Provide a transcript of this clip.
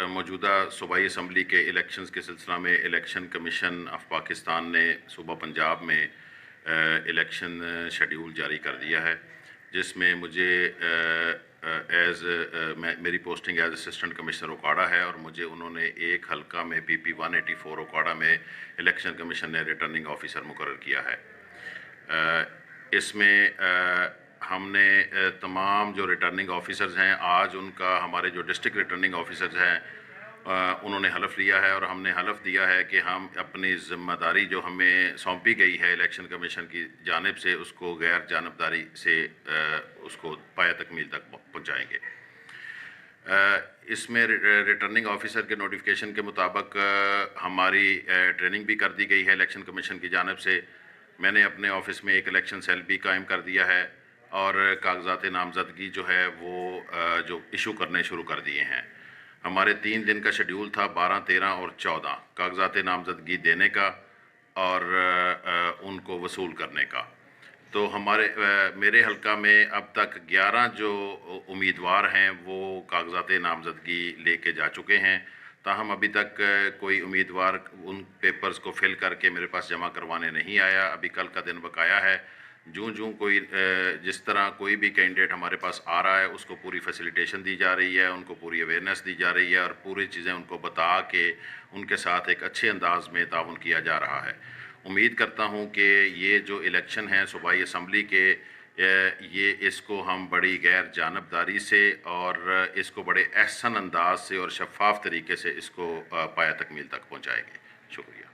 موجودہ صوبائی اسمبلی کے الیکشنز کے سلسلہ میں الیکشن کمیشن آف پاکستان نے صوبہ پنجاب میں الیکشن شیڈیول جاری کر دیا ہے، جس میں مجھے میری posting as assistant commissioner Okara ہے، اور مجھے انہوں نے ایک حلقہ میں پی پی 184 اوکاڑا میں الیکشن کمیشن نے ریٹرننگ آفیسر مقرر کیا ہے۔ اس میں ہم نے تمام جو ریٹرننگ آفیسرز ہیں، آج ان کا ہمارے جو ڈسٹرکٹ ریٹرننگ آفیسرز ہیں انہوں نے حلف لیا ہے، اور ہم نے حلف دیا ہے کہ ہم اپنی ذمہ داری جو ہمیں سونپی گئی ہے الیکشن کمیشن کی جانب سے، اس کو غیر جانبداری سے اس کو پایہ تکمیل تک پہنچائیں گے۔ اس میں ریٹرننگ آفیسر کے نوٹیفیکیشن کے مطابق ہماری ٹریننگ بھی کر دی گئی ہے الیکشن کمیشن کی جانب سے۔ میں نے اپنے آفس میں ایک الیکشن سیل بھی قائم کر دیا ہے، اور کاغذات نامزدگی جو ہے وہ جو ایشو کرنے شروع کر دیے ہیں۔ ہمارے 3 دن کا شیڈیول تھا، 12، 13 اور 14 کاغذات نامزدگی دینے کا اور ان کو وصول کرنے کا۔ تو میرے حلقہ میں اب تک 11 جو امیدوار ہیں وہ کاغذات نامزدگی لے کے جا چکے ہیں، تاہم ابھی تک کوئی امیدوار ان پیپرز کو فل کر کے میرے پاس جمع کروانے نہیں آیا۔ ابھی کل کا دن بقایا ہے۔ جس طرح کوئی بھی کینڈیڈیٹ ہمارے پاس آ رہا ہے، اس کو پوری فیسیلیٹیشن دی جا رہی ہے، ان کو پوری اویئرنیس دی جا رہی ہے، اور پوری چیزیں ان کو بتا کے ان کے ساتھ ایک اچھے انداز میں تعاون کیا جا رہا ہے۔ امید کرتا ہوں کہ یہ جو الیکشن ہیں صوبائی اسمبلی کے، اس کو ہم بڑی غیر جانبداری سے اور اس کو بڑے احسن انداز سے اور شفاف طریقے سے اس کو پایہ تکمیل تک پہنچائیں گے۔ شکریہ۔